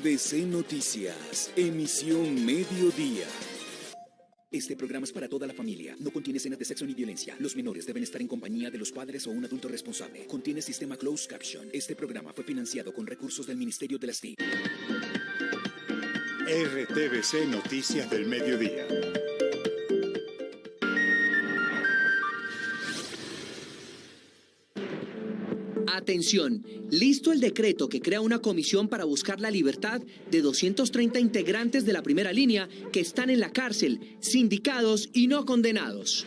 RTVC Noticias, emisión mediodía. Este programa es para toda la familia. No contiene escenas de sexo ni violencia. Los menores deben estar en compañía de los padres o un adulto responsable. Contiene sistema closed caption. Este programa fue financiado con recursos del Ministerio de las TIC. RTVC Noticias del Mediodía. Atención, listo el decreto que crea una comisión para buscar la libertad de 230 integrantes de la primera línea que están en la cárcel, sindicados y no condenados.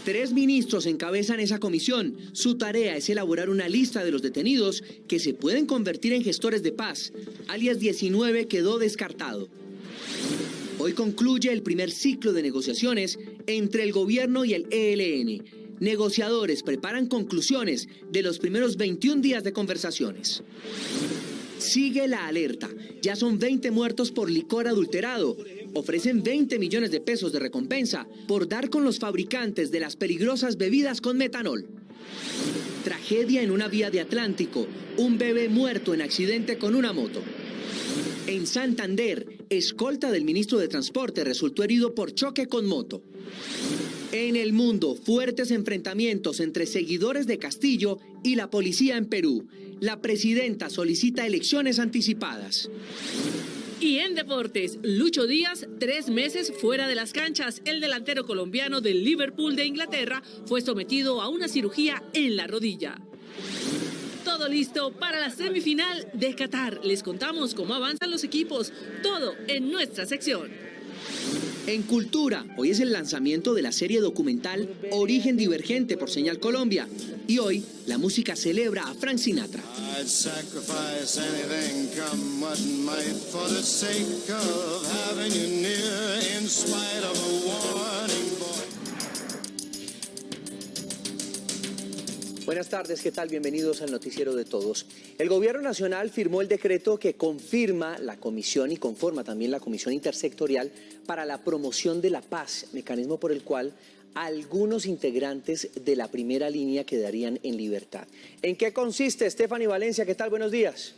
3 ministros encabezan esa comisión. Su tarea es elaborar una lista de los detenidos que se pueden convertir en gestores de paz. Alias 19 quedó descartado. Hoy concluye el primer ciclo de negociaciones entre el gobierno y el ELN. Negociadores preparan conclusiones de los primeros 21 días de conversaciones. Sigue la alerta. Ya son 20 muertos por licor adulterado. Ofrecen 20 millones de pesos de recompensa por dar con los fabricantes de las peligrosas bebidas con metanol. Tragedia en una vía de Atlántico. Un bebé muerto en accidente con una moto. En Santander, escolta del ministro de Transporte resultó herido por choque con moto. En el mundo, fuertes enfrentamientos entre seguidores de Castillo y la policía en Perú. La presidenta solicita elecciones anticipadas. Y en deportes, Lucho Díaz, 3 meses fuera de las canchas. El delantero colombiano del Liverpool de Inglaterra fue sometido a una cirugía en la rodilla. Todo listo para la semifinal de Qatar. Les contamos cómo avanzan los equipos. Todo en nuestra sección. En Cultura, hoy es el lanzamiento de la serie documental Origen Divergente por Señal Colombia. Y hoy, la música celebra a Frank Sinatra. Buenas tardes, ¿qué tal? Bienvenidos al Noticiero de Todos. El Gobierno Nacional firmó el decreto que confirma la comisión y conforma también la Comisión Intersectorial para la Promoción de la Paz, mecanismo por el cual algunos integrantes de la primera línea quedarían en libertad. ¿En qué consiste, Stephanie Valencia? ¿Qué tal? Buenos días.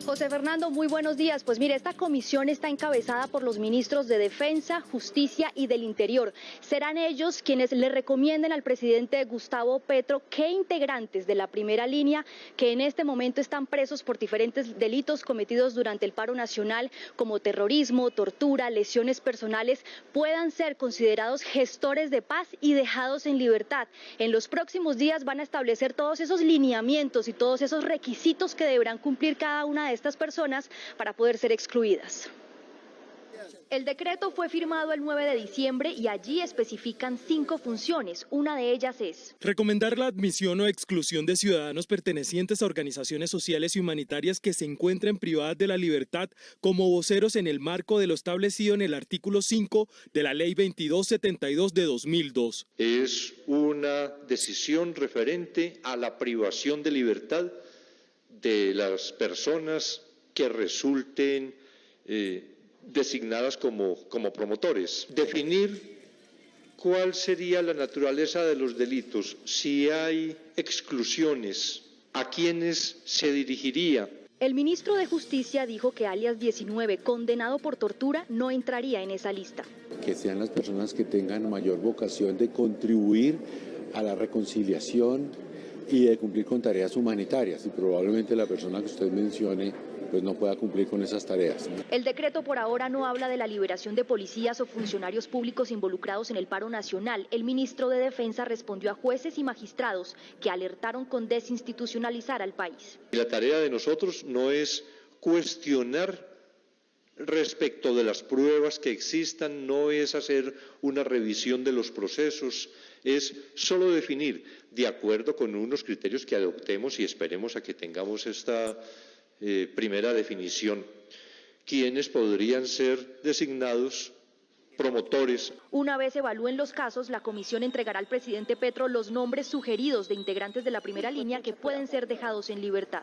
José Fernando, muy buenos días. Pues mire, esta comisión está encabezada por los ministros de Defensa, Justicia y del Interior. Serán ellos quienes le recomienden al presidente Gustavo Petro qué integrantes de la primera línea que en este momento están presos por diferentes delitos cometidos durante el paro nacional, como terrorismo, tortura, lesiones personales, puedan ser considerados gestores de paz y dejados en libertad. En los próximos días van a establecer todos esos lineamientos y todos esos requisitos que deberán cumplir cada una de estas personas para poder ser excluidas. El decreto fue firmado el 9 de diciembre y allí especifican 5 funciones. Una de ellas es recomendar la admisión o exclusión de ciudadanos pertenecientes a organizaciones sociales y humanitarias que se encuentren privadas de la libertad como voceros en el marco de lo establecido en el artículo 5 de la Ley 2272 de 2002. Es una decisión referente a la privación de libertad de las personas que resulten designadas como promotores. Definir cuál sería la naturaleza de los delitos, si hay exclusiones, a quiénes se dirigiría. El ministro de Justicia dijo que alias 19, condenado por tortura, no entraría en esa lista. Que sean las personas que tengan mayor vocación de contribuir a la reconciliación y de cumplir con tareas humanitarias, y probablemente la persona que usted mencione pues no pueda cumplir con esas tareas. El decreto por ahora no habla de la liberación de policías o funcionarios públicos involucrados en el paro nacional. El ministro de Defensa respondió a jueces y magistrados que alertaron con desinstitucionalizar al país. La tarea de nosotros no es cuestionar respecto de las pruebas que existan, no es hacer una revisión de los procesos, es solo definir, de acuerdo con unos criterios que adoptemos y esperemos a que tengamos esta primera definición, quiénes podrían ser designados promotores. Una vez evalúen los casos, la comisión entregará al presidente Petro los nombres sugeridos de integrantes de la primera línea que pueden ser dejados en libertad.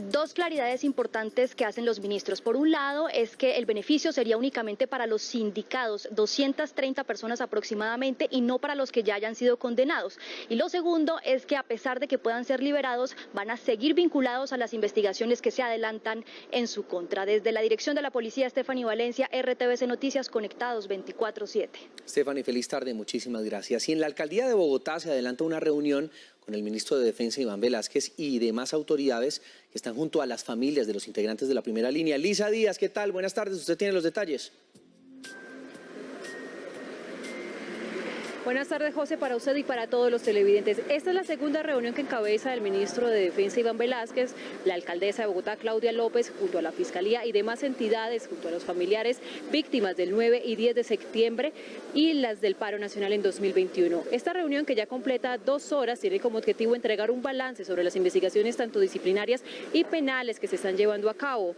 Dos claridades importantes que hacen los ministros. Por un lado, es que el beneficio sería únicamente para los sindicados, 230 personas aproximadamente, y no para los que ya hayan sido condenados. Y lo segundo es que a pesar de que puedan ser liberados, van a seguir vinculados a las investigaciones que se adelantan en su contra. Desde la dirección de la policía, Stephanie Valencia, RTVC Noticias, conectados 24/7. Stephanie, feliz tarde, muchísimas gracias. Y en la alcaldía de Bogotá se adelanta una reunión con el ministro de Defensa, Iván Velázquez, y demás autoridades que están junto a las familias de los integrantes de la primera línea. Lisa Díaz, ¿qué tal? Buenas tardes, usted tiene los detalles. Buenas tardes, José, para usted y para todos los televidentes. Esta es la segunda reunión que encabeza el ministro de Defensa, Iván Velázquez, la alcaldesa de Bogotá, Claudia López, junto a la Fiscalía y demás entidades, junto a los familiares víctimas del 9 y 10 de septiembre y las del paro nacional en 2021. Esta reunión, que ya completa 2 horas, tiene como objetivo entregar un balance sobre las investigaciones tanto disciplinarias y penales que se están llevando a cabo,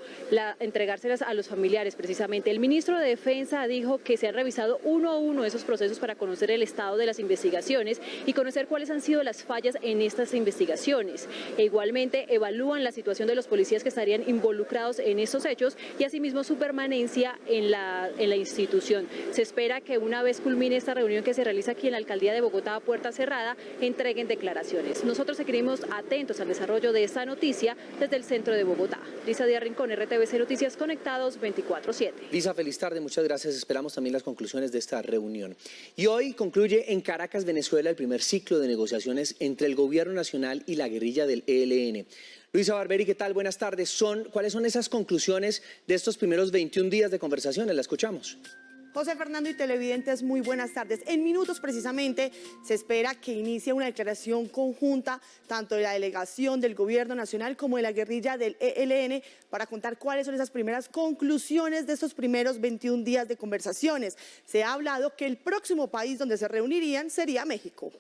entregárselas a los familiares precisamente. El ministro de Defensa dijo que se han revisado uno a uno esos procesos para conocer el estado de las investigaciones y conocer cuáles han sido las fallas en estas investigaciones. E igualmente evalúan la situación de los policías que estarían involucrados en estos hechos y asimismo su permanencia en la institución. Se espera que una vez culmine esta reunión que se realiza aquí en la alcaldía de Bogotá a puerta cerrada, entreguen declaraciones. Nosotros seguiremos atentos al desarrollo de esta noticia desde el centro de Bogotá. Lisa Díaz Rincón, RTVC Noticias, conectados 24/7. Lisa, feliz tarde, muchas gracias. Esperamos también las conclusiones de esta reunión. Y hoy concluye en Caracas, Venezuela, el primer ciclo de negociaciones entre el gobierno nacional y la guerrilla del ELN. Luisa Barberi, ¿qué tal? Buenas tardes. ¿Cuáles son esas conclusiones de estos primeros 21 días de conversaciones? La escuchamos. José Fernando y televidentes, muy buenas tardes. En minutos precisamente se espera que inicie una declaración conjunta tanto de la delegación del Gobierno Nacional como de la guerrilla del ELN para contar cuáles son esas primeras conclusiones de estos primeros 21 días de conversaciones. Se ha hablado que el próximo país donde se reunirían sería México.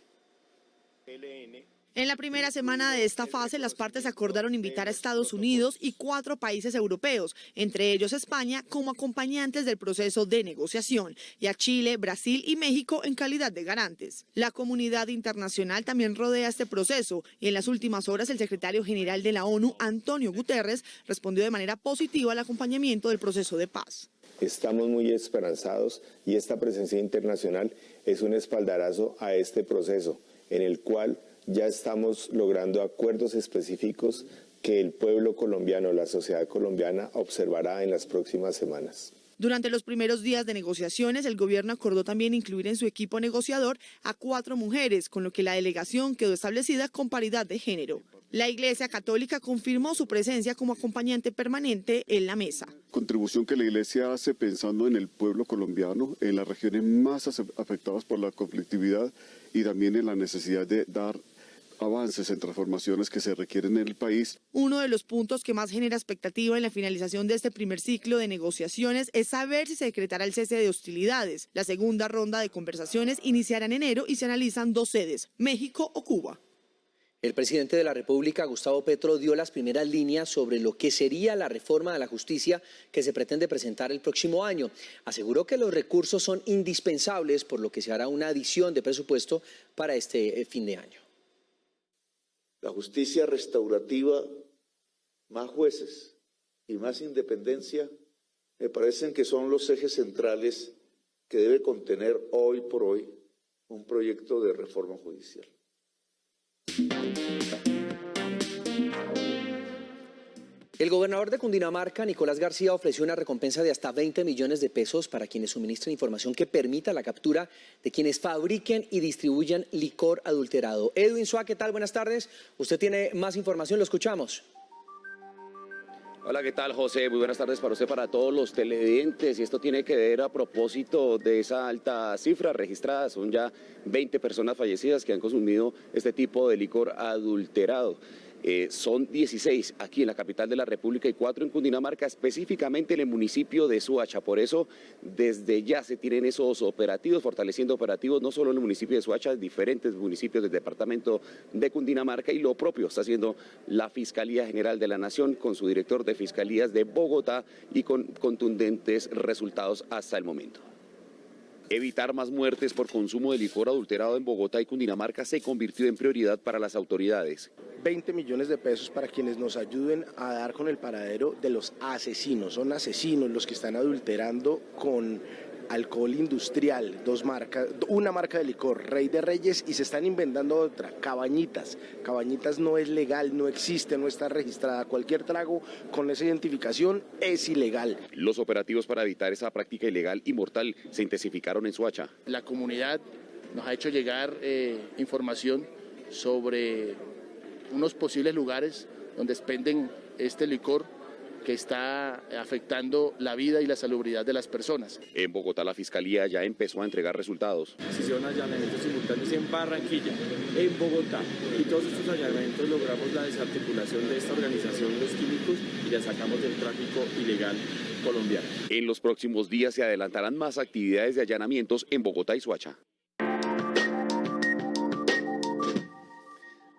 En la primera semana de esta fase, las partes acordaron invitar a Estados Unidos y 4 países europeos, entre ellos España, como acompañantes del proceso de negociación, y a Chile, Brasil y México en calidad de garantes. La comunidad internacional también rodea este proceso y en las últimas horas el secretario general de la ONU, Antonio Guterres, respondió de manera positiva al acompañamiento del proceso de paz. Estamos muy esperanzados y esta presencia internacional es un espaldarazo a este proceso en el cual ya estamos logrando acuerdos específicos que el pueblo colombiano, la sociedad colombiana, observará en las próximas semanas. Durante los primeros días de negociaciones, el gobierno acordó también incluir en su equipo negociador a 4 mujeres, con lo que la delegación quedó establecida con paridad de género. La Iglesia Católica confirmó su presencia como acompañante permanente en la mesa. Contribución que la Iglesia hace pensando en el pueblo colombiano, en las regiones más afectadas por la conflictividad y también en la necesidad de dar avances en transformaciones que se requieren en el país. Uno de los puntos que más genera expectativa en la finalización de este primer ciclo de negociaciones es saber si se decretará el cese de hostilidades. La segunda ronda de conversaciones iniciará en enero y se analizan 2 sedes, México o Cuba. El presidente de la República, Gustavo Petro, dio las primeras líneas sobre lo que sería la reforma de la justicia que se pretende presentar el próximo año. Aseguró que los recursos son indispensables, por lo que se hará una adición de presupuesto para este fin de año. La justicia restaurativa, más jueces y más independencia, me parecen que son los ejes centrales que debe contener hoy por hoy un proyecto de reforma judicial. El gobernador de Cundinamarca, Nicolás García, ofreció una recompensa de hasta 20 millones de pesos para quienes suministren información que permita la captura de quienes fabriquen y distribuyan licor adulterado. Edwin Suá, ¿qué tal? Buenas tardes. Usted tiene más información, lo escuchamos. Hola, ¿qué tal, José? Muy buenas tardes para usted, para todos los televidentes. Y esto tiene que ver a propósito de esa alta cifra registrada. Son ya 20 personas fallecidas que han consumido este tipo de licor adulterado. Son 16 aquí en la capital de la República y 4 en Cundinamarca, específicamente en el municipio de Soacha. Por eso, desde ya se tienen esos operativos, fortaleciendo operativos no solo en el municipio de Soacha, diferentes municipios del departamento de Cundinamarca, y lo propio está haciendo la Fiscalía General de la Nación con su director de Fiscalías de Bogotá y con contundentes resultados hasta el momento. Evitar más muertes por consumo de licor adulterado en Bogotá y Cundinamarca se convirtió en prioridad para las autoridades. 20 millones de pesos para quienes nos ayuden a dar con el paradero de los asesinos. Son asesinos los que están adulterando con alcohol industrial, una marca de licor, Rey de Reyes, y se están inventando otra, Cabañitas. Cabañitas no es legal, no existe, no está registrada. Cualquier trago con esa identificación es ilegal. Los operativos para evitar esa práctica ilegal y mortal se intensificaron en Soacha. La comunidad nos ha hecho llegar información sobre unos posibles lugares donde expenden este licor que está afectando la vida y la salubridad de las personas. En Bogotá la Fiscalía ya empezó a entregar resultados. Se hicieron allanamientos simultáneos en Barranquilla, en Bogotá, y todos estos allanamientos logramos la desarticulación de esta organización Los Químicos y la sacamos del tráfico ilegal colombiano. En los próximos días se adelantarán más actividades de allanamientos en Bogotá y Soacha.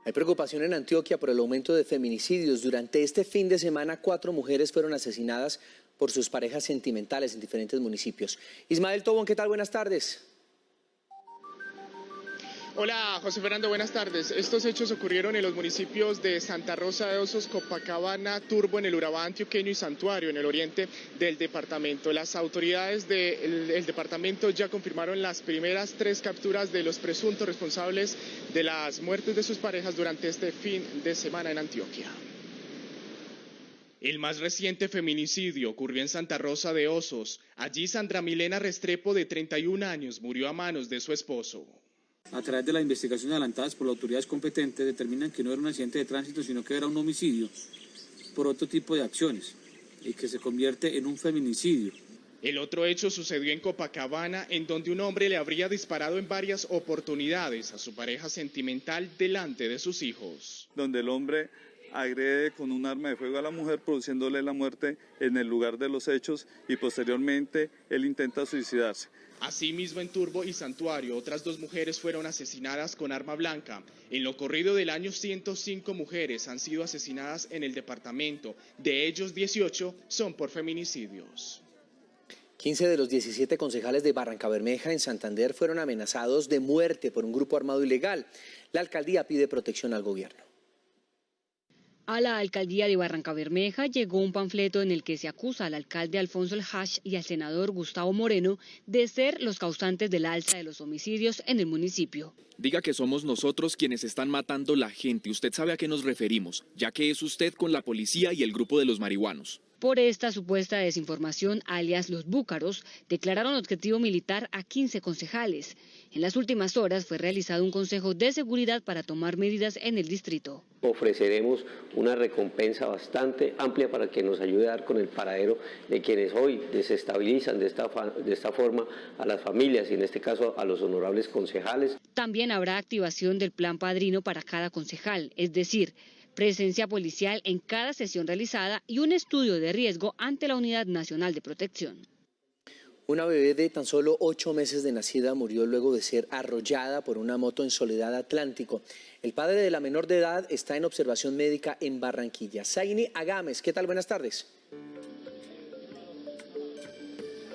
Hay preocupación en Antioquia por el aumento de feminicidios. Durante este fin de semana, 4 mujeres fueron asesinadas por sus parejas sentimentales en diferentes municipios. Ismael Tobón, ¿qué tal? Buenas tardes. Hola, José Fernando, buenas tardes. Estos hechos ocurrieron en los municipios de Santa Rosa de Osos, Copacabana, Turbo en el Urabá antioqueño y Santuario en el oriente del departamento. Las autoridades del departamento ya confirmaron las primeras 3 capturas de los presuntos responsables de las muertes de sus parejas durante este fin de semana en Antioquia. El más reciente feminicidio ocurrió en Santa Rosa de Osos. Allí Sandra Milena Restrepo, de 31 años, murió a manos de su esposo. A través de las investigaciones adelantadas por las autoridades competentes, determinan que no era un accidente de tránsito, sino que era un homicidio por otro tipo de acciones y que se convierte en un feminicidio. El otro hecho sucedió en Copacabana, en donde un hombre le habría disparado en varias oportunidades a su pareja sentimental delante de sus hijos. Donde el hombre agrede con un arma de fuego a la mujer, produciéndole la muerte en el lugar de los hechos, y posteriormente él intenta suicidarse. Asimismo, en Turbo y Santuario, otras 2 mujeres fueron asesinadas con arma blanca. En lo corrido del año, 105 mujeres han sido asesinadas en el departamento. De ellos, 18 son por feminicidios. 15 de los 17 concejales de Barrancabermeja en Santander fueron amenazados de muerte por un grupo armado ilegal. La alcaldía pide protección al gobierno. A la alcaldía de Barrancabermeja llegó un panfleto en el que se acusa al alcalde Alfonso El Hash y al senador Gustavo Moreno de ser los causantes del alza de los homicidios en el municipio. Diga que somos nosotros quienes están matando la gente. Usted sabe a qué nos referimos, ya que es usted con la policía y el grupo de los marihuanos. Por esta supuesta desinformación, alias los búcaros, declararon objetivo militar a 15 concejales. En las últimas horas fue realizado un consejo de seguridad para tomar medidas en el distrito. Ofreceremos una recompensa bastante amplia para que nos ayude a dar con el paradero de quienes hoy desestabilizan de esta forma a las familias y en este caso a los honorables concejales. También habrá activación del plan padrino para cada concejal, es decir, presencia policial en cada sesión realizada y un estudio de riesgo ante la Unidad Nacional de Protección. Una bebé de tan solo 8 meses de nacida murió luego de ser arrollada por una moto en Soledad Atlántico. El padre de la menor de edad está en observación médica en Barranquilla. Zaini Agames, ¿qué tal? Buenas tardes.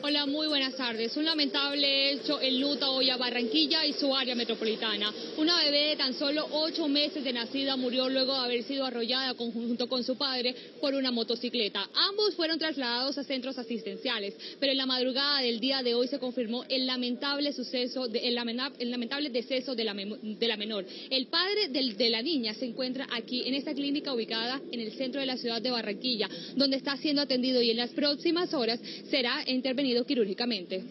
Hola, muy buenas tardes. Un lamentable hecho enluta hoy a Barranquilla y su área metropolitana. Una bebé de tan solo 8 meses de nacida murió luego de haber sido arrollada junto con su padre por una motocicleta. Ambos fueron trasladados a centros asistenciales, pero en la madrugada del día de hoy se confirmó el lamentable deceso de la menor. El padre de la niña se encuentra aquí en esta clínica ubicada en el centro de la ciudad de Barranquilla, donde está siendo atendido y en las próximas horas será intervenido quirúrgicamente.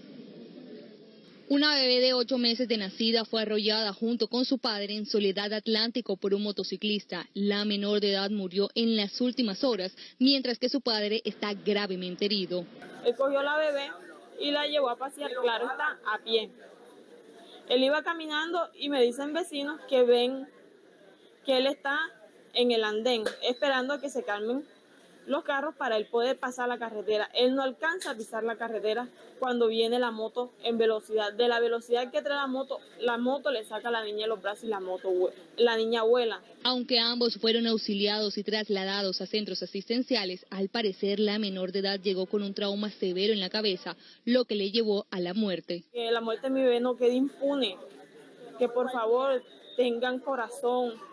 Una bebé de 8 meses de nacida fue arrollada junto con su padre en Soledad Atlántico por un motociclista. La menor de edad murió en las últimas horas, mientras que su padre está gravemente herido. Él cogió a la bebé y la llevó a pasear, claro está, a pie. Él iba caminando y me dicen vecinos que ven que él está en el andén, esperando a que se calmen los carros para él poder pasar la carretera. Él no alcanza a pisar la carretera cuando viene la moto en velocidad. De la velocidad que trae la moto le saca a la niña de los brazos y la niña vuela. Aunque ambos fueron auxiliados y trasladados a centros asistenciales, al parecer la menor de edad llegó con un trauma severo en la cabeza, lo que le llevó a la muerte. Que la muerte de mi bebé no quede impune, que por favor tengan corazón.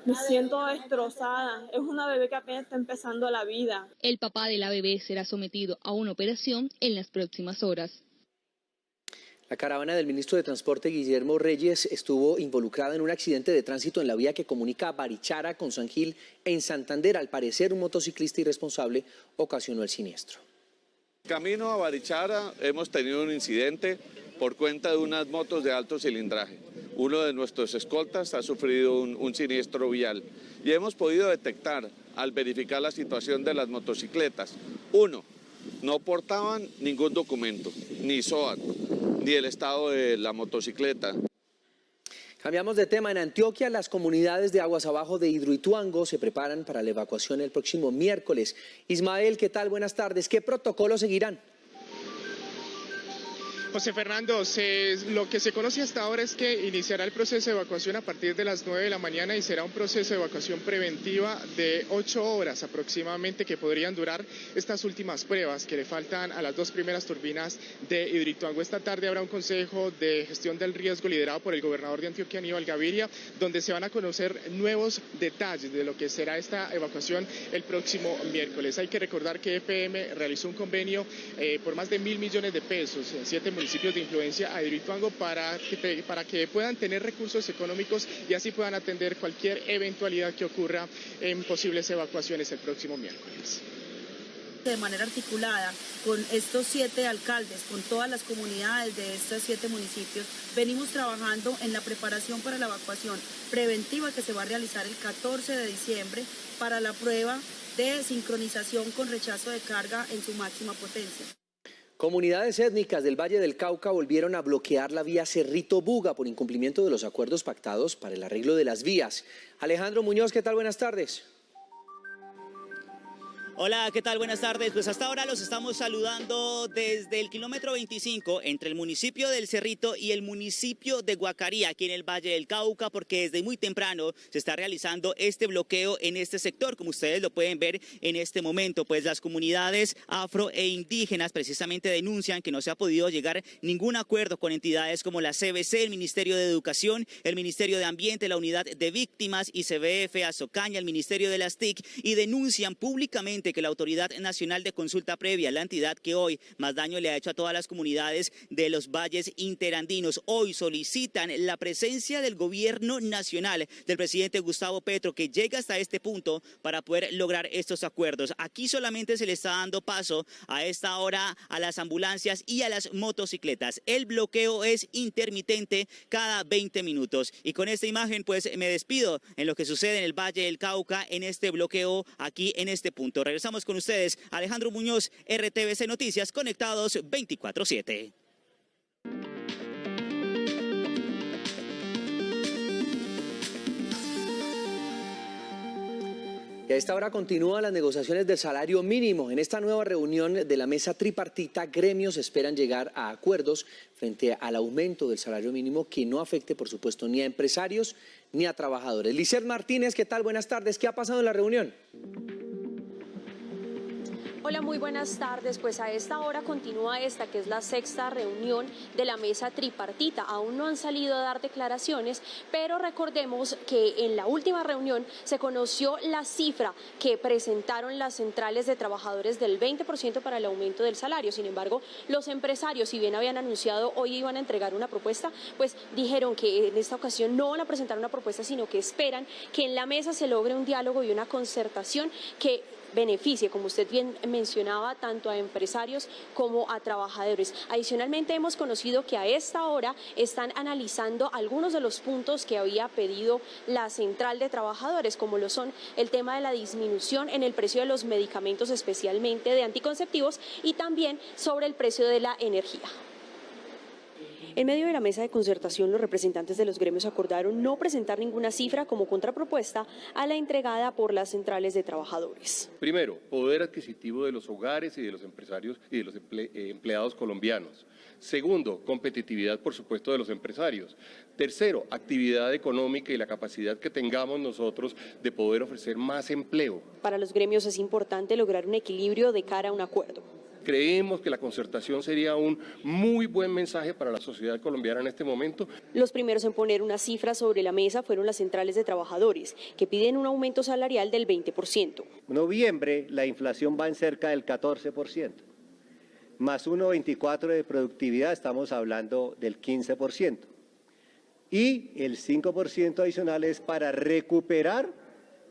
Me siento destrozada, es una bebé que apenas está empezando la vida. El papá de la bebé será sometido a una operación en las próximas horas. La caravana del ministro de Transporte, Guillermo Reyes, estuvo involucrada en un accidente de tránsito en la vía que comunica Barichara con San Gil en Santander. Al parecer, un motociclista irresponsable ocasionó el siniestro. Camino a Barichara hemos tenido un incidente por cuenta de unas motos de alto cilindraje. Uno de nuestros escoltas ha sufrido un siniestro vial y hemos podido detectar al verificar la situación de las motocicletas. Uno, no portaban ningún documento, ni SOAT, ni el estado de la motocicleta. Cambiamos de tema. En Antioquia, las comunidades de aguas abajo de Hidroituango se preparan para la evacuación el próximo miércoles. Ismael, ¿qué tal? Buenas tardes. ¿Qué protocolos seguirán? José Fernando, lo que se conoce hasta ahora es que iniciará el proceso de evacuación a partir de las 9 de la mañana y será un proceso de evacuación preventiva de 8 horas aproximadamente, que podrían durar estas últimas pruebas que le faltan a las 2 primeras turbinas de Hidroituango. Esta tarde habrá un consejo de gestión del riesgo liderado por el gobernador de Antioquia, Aníbal Gaviria, donde se van a conocer nuevos detalles de lo que será esta evacuación el próximo miércoles. Hay que recordar que EPM realizó un convenio por más de 1.000 millones de pesos en 7 municipios de influencia a Hidroituango para que puedan tener recursos económicos y así puedan atender cualquier eventualidad que ocurra en posibles evacuaciones el próximo miércoles. De manera articulada con estos 7 alcaldes, con todas las comunidades de estos 7 municipios, venimos trabajando en la preparación para la evacuación preventiva que se va a realizar el 14 de diciembre para la prueba de sincronización con rechazo de carga en su máxima potencia. Comunidades étnicas del Valle del Cauca volvieron a bloquear la vía Cerrito-Buga por incumplimiento de los acuerdos pactados para el arreglo de las vías. Alejandro Muñoz, ¿qué tal? Buenas tardes. Hola, ¿qué tal? Buenas tardes. Pues hasta ahora los estamos saludando desde el kilómetro 25 entre el municipio del Cerrito y el municipio de Guacarí, aquí en el Valle del Cauca, porque desde muy temprano se está realizando este bloqueo en este sector, como ustedes lo pueden ver en este momento. Pues las comunidades afro e indígenas precisamente denuncian que no se ha podido llegar a ningún acuerdo con entidades como la CBC, el Ministerio de Educación, el Ministerio de Ambiente, la Unidad de Víctimas, ICBF, Azocaña, el Ministerio de las TIC, y denuncian públicamente que la Autoridad Nacional de Consulta Previa, la entidad que hoy más daño le ha hecho a todas las comunidades de los valles interandinos, hoy solicitan la presencia del gobierno nacional, del presidente Gustavo Petro, que llega hasta este punto para poder lograr estos acuerdos. Aquí solamente se le está dando paso a esta hora a las ambulancias y a las motocicletas. El bloqueo es intermitente cada 20 minutos. Y con esta imagen pues me despido en lo que sucede en el Valle del Cauca, en este bloqueo aquí en este punto. Regresamos con ustedes, Alejandro Muñoz, RTVC Noticias, conectados 24/7. Y a esta hora continúan las negociaciones del salario mínimo. En esta nueva reunión de la mesa tripartita, gremios esperan llegar a acuerdos frente al aumento del salario mínimo que no afecte, por supuesto, ni a empresarios ni a trabajadores. Lizeth Martínez, ¿qué tal? Buenas tardes. ¿Qué ha pasado en la reunión? Hola, muy buenas tardes. Pues a esta hora continúa esta, que es la 6ª reunión de la mesa tripartita. Aún no han salido a dar declaraciones, pero recordemos que en la última reunión se conoció la cifra que presentaron las centrales de trabajadores del 20% para el aumento del salario. Sin embargo, los empresarios, si bien habían anunciado hoy iban a entregar una propuesta, pues dijeron que en esta ocasión no van a presentar una propuesta, sino que esperan que en la mesa se logre un diálogo y una concertación que beneficie, como usted bien mencionaba, tanto a empresarios como a trabajadores. Adicionalmente, hemos conocido que a esta hora están analizando algunos de los puntos que había pedido la central de trabajadores, como lo son el tema de la disminución en el precio de los medicamentos, especialmente de anticonceptivos, y también sobre el precio de la energía. En medio de la mesa de concertación, los representantes de los gremios acordaron no presentar ninguna cifra como contrapropuesta a la entregada por las centrales de trabajadores. Primero, poder adquisitivo de los hogares y de los empresarios y de los empleados colombianos. Segundo, competitividad, por supuesto, de los empresarios. Tercero, actividad económica y la capacidad que tengamos nosotros de poder ofrecer más empleo. Para los gremios es importante lograr un equilibrio de cara a un acuerdo. Creemos que la concertación sería un muy buen mensaje para la sociedad colombiana en este momento. Los primeros en poner una cifra sobre la mesa fueron las centrales de trabajadores, que piden un aumento salarial del 20%. En noviembre la inflación va en cerca del 14%, más 1,24 de productividad, estamos hablando del 15%. Y el 5% adicional es para recuperar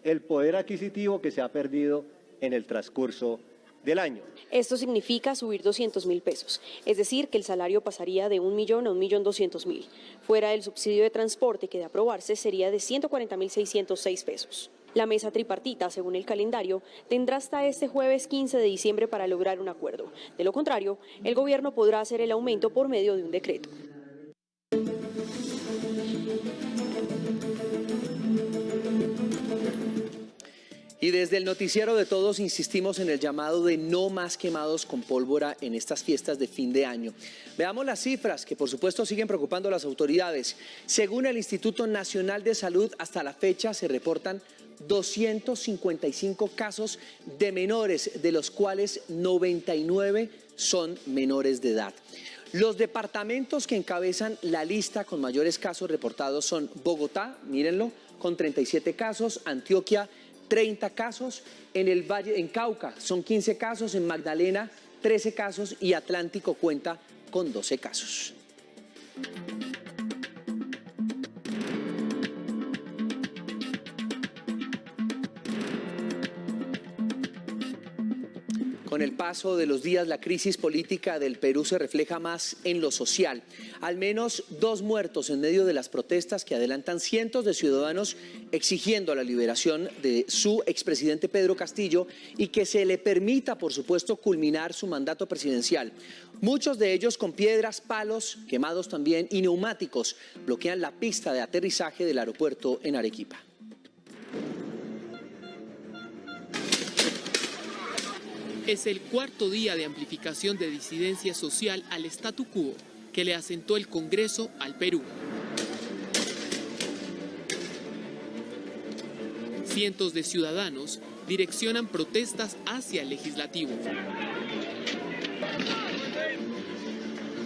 el poder adquisitivo que se ha perdido en el transcurso del año. Esto significa subir 200.000 pesos, es decir, que el salario pasaría de 1 millón a 1.200.000. Fuera del subsidio de transporte que de aprobarse sería de 140.606 pesos. La mesa tripartita, según el calendario, tendrá hasta este jueves 15 de diciembre para lograr un acuerdo. De lo contrario, el gobierno podrá hacer el aumento por medio de un decreto. Y desde el noticiero de todos insistimos en el llamado de no más quemados con pólvora en estas fiestas de fin de año. Veamos las cifras que por supuesto siguen preocupando a las autoridades. Según el Instituto Nacional de Salud, hasta la fecha se reportan 255 casos de menores, de los cuales 99 son menores de edad. Los departamentos que encabezan la lista con mayores casos reportados son Bogotá, mírenlo, con 37 casos, Antioquia, 30 casos, en el Valle, en Cauca son 15 casos, en Magdalena 13 casos y Atlántico cuenta con 12 casos. Con el paso de los días, la crisis política del Perú se refleja más en lo social. Al menos 2 muertos en medio de las protestas que adelantan cientos de ciudadanos exigiendo la liberación de su expresidente Pedro Castillo y que se le permita, por supuesto, culminar su mandato presidencial. Muchos de ellos con piedras, palos, quemados también y neumáticos bloquean la pista de aterrizaje del aeropuerto en Arequipa. Es el cuarto día de amplificación de disidencia social al statu quo que le asentó el Congreso al Perú. Cientos de ciudadanos direccionan protestas hacia el legislativo.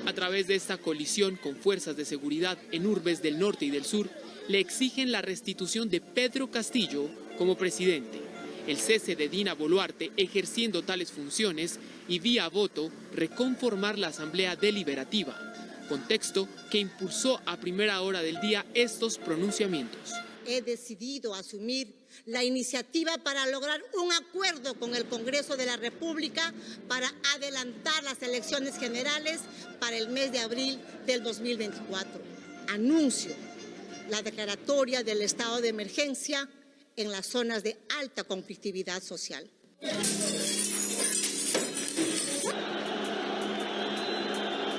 A través de esta colisión con fuerzas de seguridad en urbes del norte y del sur, le exigen la restitución de Pedro Castillo como presidente, el cese de Dina Boluarte ejerciendo tales funciones y vía voto reconformar la Asamblea Deliberativa, contexto que impulsó a primera hora del día estos pronunciamientos. He decidido asumir la iniciativa para lograr un acuerdo con el Congreso de la República para adelantar las elecciones generales para el mes de abril del 2024. Anuncio la declaratoria del estado de emergencia en las zonas de alta conflictividad social.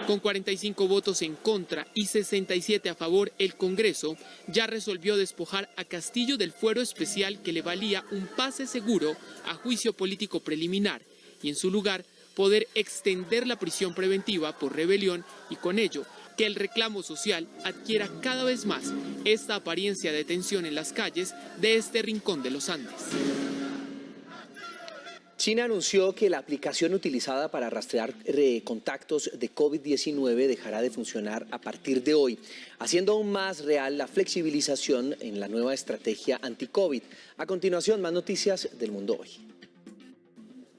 Con 45 votos en contra y 67 a favor, el Congreso ya resolvió despojar a Castillo del fuero especial que le valía un pase seguro a juicio político preliminar y en su lugar poder extender la prisión preventiva por rebelión y con ello que el reclamo social adquiera cada vez más esta apariencia de tensión en las calles de este rincón de los Andes. China anunció que la aplicación utilizada para rastrear contactos de COVID-19 dejará de funcionar a partir de hoy, haciendo aún más real la flexibilización en la nueva estrategia anti-COVID. A continuación, más noticias del mundo hoy.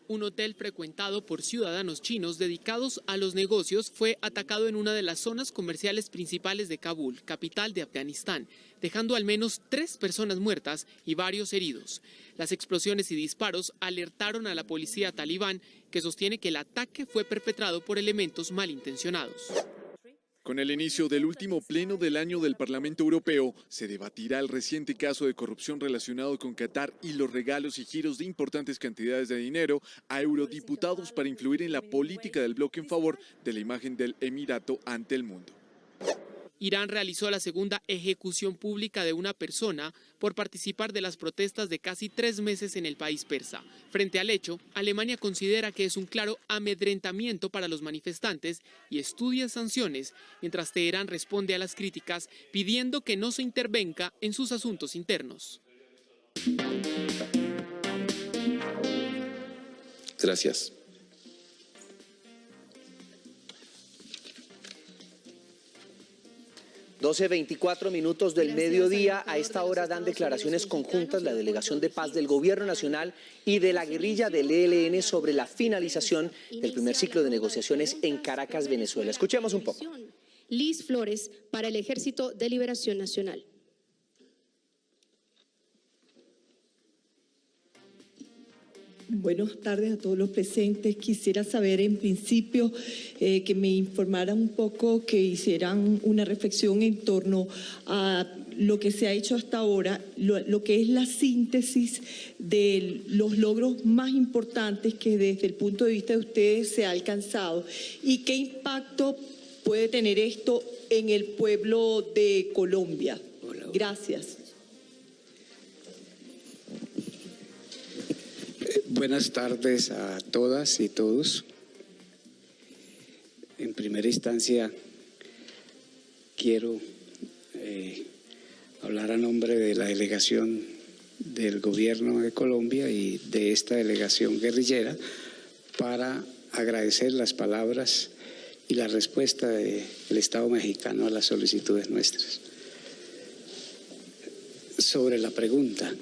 Un hotel frecuentado por ciudadanos chinos dedicados a los negocios fue atacado en una de las zonas comerciales principales de Kabul, capital de Afganistán, dejando al menos 3 personas muertas y varios heridos. Las explosiones y disparos alertaron a la policía talibán, que sostiene que el ataque fue perpetrado por elementos malintencionados. Con el inicio del último pleno del año del Parlamento Europeo, se debatirá el reciente caso de corrupción relacionado con Qatar y los regalos y giros de importantes cantidades de dinero a eurodiputados para influir en la política del bloque en favor de la imagen del Emirato ante el mundo. Irán realizó la segunda ejecución pública de una persona por participar de las protestas de casi 3 meses en el país persa. Frente al hecho, Alemania considera que es un claro amedrentamiento para los manifestantes y estudia sanciones, mientras Teherán responde a las críticas pidiendo que no se intervenga en sus asuntos internos. Gracias. (12:24 del mediodía). A esta hora dan declaraciones conjuntas la Delegación de Paz del Gobierno Nacional y de la guerrilla del ELN sobre la finalización del primer ciclo de negociaciones en Caracas, Venezuela. Escuchemos un poco. Liz Flores, para el Ejército de Liberación Nacional. Buenas tardes a todos los presentes. Quisiera saber, en principio, que me informaran un poco, que hicieran una reflexión en torno a lo que se ha hecho hasta ahora, lo que es la síntesis de los logros más importantes que desde el punto de vista de ustedes se ha alcanzado y qué impacto puede tener esto en el pueblo de Colombia. Gracias. Buenas tardes a todas y todos. En primera instancia, quiero hablar a nombre de la delegación del Gobierno de Colombia y de esta delegación guerrillera para agradecer las palabras y la respuesta del Estado mexicano a las solicitudes nuestras. Sobre la pregunta,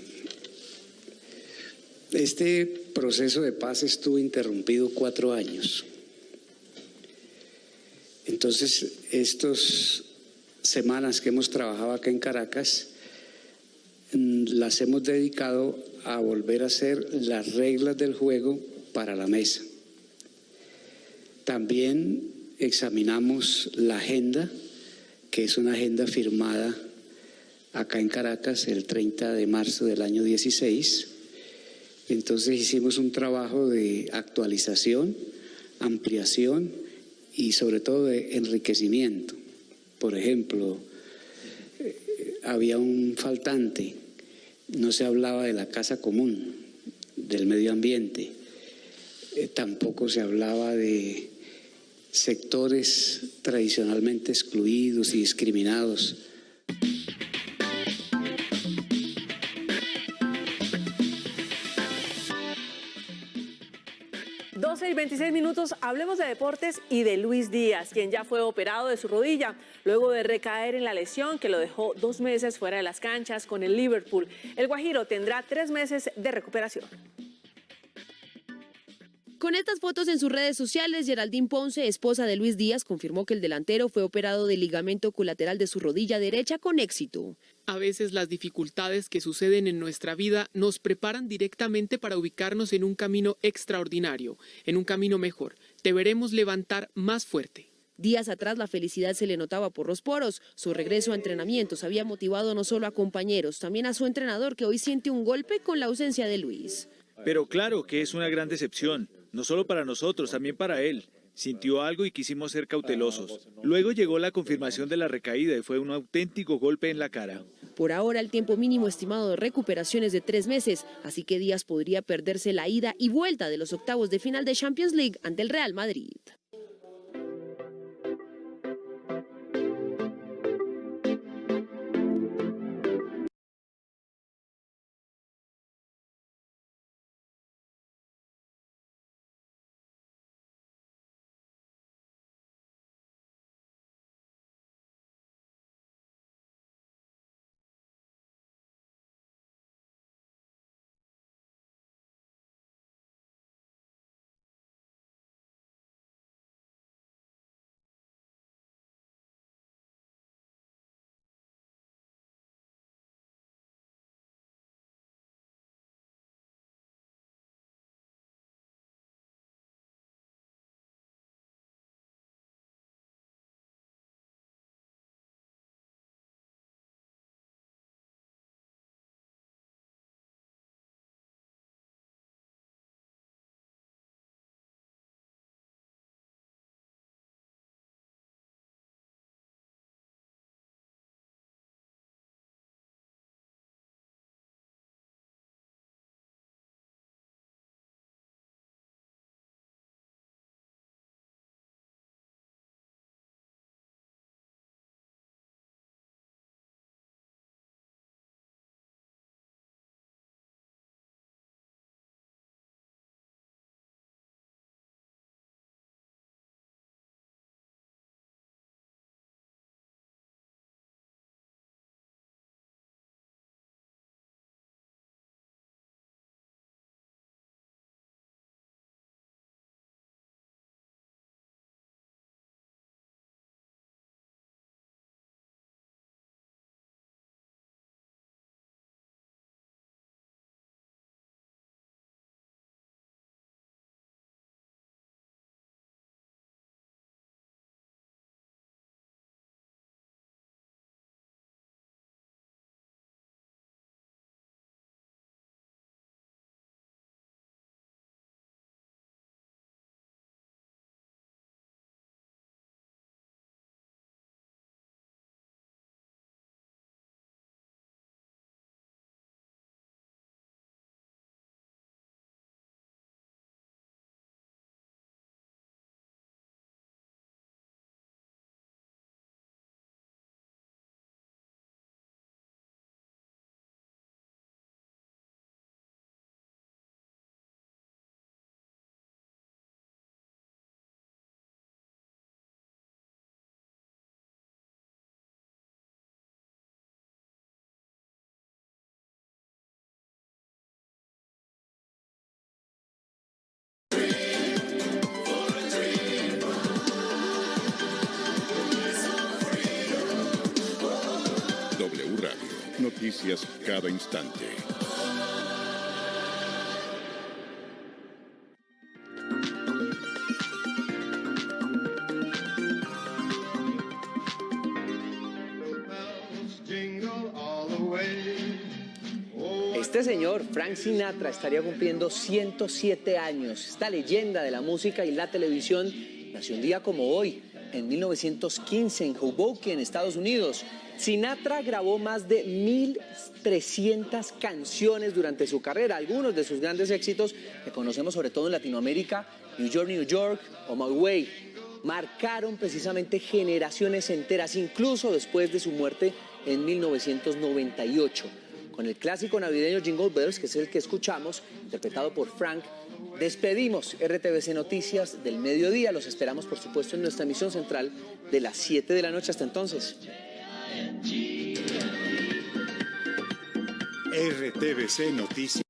este proceso de paz estuvo interrumpido 4 años. Entonces, estas semanas que hemos trabajado acá en Caracas, las hemos dedicado a volver a hacer las reglas del juego para la mesa. También examinamos la agenda, que es una agenda firmada acá en Caracas el 30 de marzo del año 16. Entonces hicimos un trabajo de actualización, ampliación y sobre todo de enriquecimiento. Por ejemplo, había un faltante, no se hablaba de la casa común, del medio ambiente, tampoco se hablaba de sectores tradicionalmente excluidos y discriminados. 12:26, hablemos de deportes y de Luis Díaz, quien ya fue operado de su rodilla luego de recaer en la lesión que lo dejó 2 meses fuera de las canchas con el Liverpool. El guajiro tendrá 3 meses de recuperación. Con estas fotos en sus redes sociales, Geraldine Ponce, esposa de Luis Díaz, confirmó que el delantero fue operado del ligamento colateral de su rodilla derecha con éxito. A veces las dificultades que suceden en nuestra vida nos preparan directamente para ubicarnos en un camino extraordinario, en un camino mejor. Deberemos levantar más fuerte. Días atrás la felicidad se le notaba por los poros. Su regreso a entrenamientos había motivado no solo a compañeros, también a su entrenador, que hoy siente un golpe con la ausencia de Luis. Pero claro que es una gran decepción, no solo para nosotros, también para él. Sintió algo y quisimos ser cautelosos. Luego llegó la confirmación de la recaída y fue un auténtico golpe en la cara. Por ahora el tiempo mínimo estimado de recuperación es de 3 meses, así que Díaz podría perderse la ida y vuelta de los octavos de final de Champions League ante el Real Madrid. noticias cada instante. Este señor, Frank Sinatra, estaría cumpliendo 107 años. Esta leyenda de la música y la televisión nació un día como hoy, en 1915, en Hoboken, Estados Unidos. Sinatra grabó más de 1.300 canciones durante su carrera. Algunos de sus grandes éxitos que conocemos sobre todo en Latinoamérica, New York, New York o My Way, marcaron precisamente generaciones enteras, incluso después de su muerte en 1998. Con el clásico navideño Jingle Bells, que es el que escuchamos, interpretado por Frank, despedimos RTBC Noticias del mediodía. Los esperamos, por supuesto, en nuestra emisión central de las 7 de la noche. Hasta entonces. RTBC Noticias.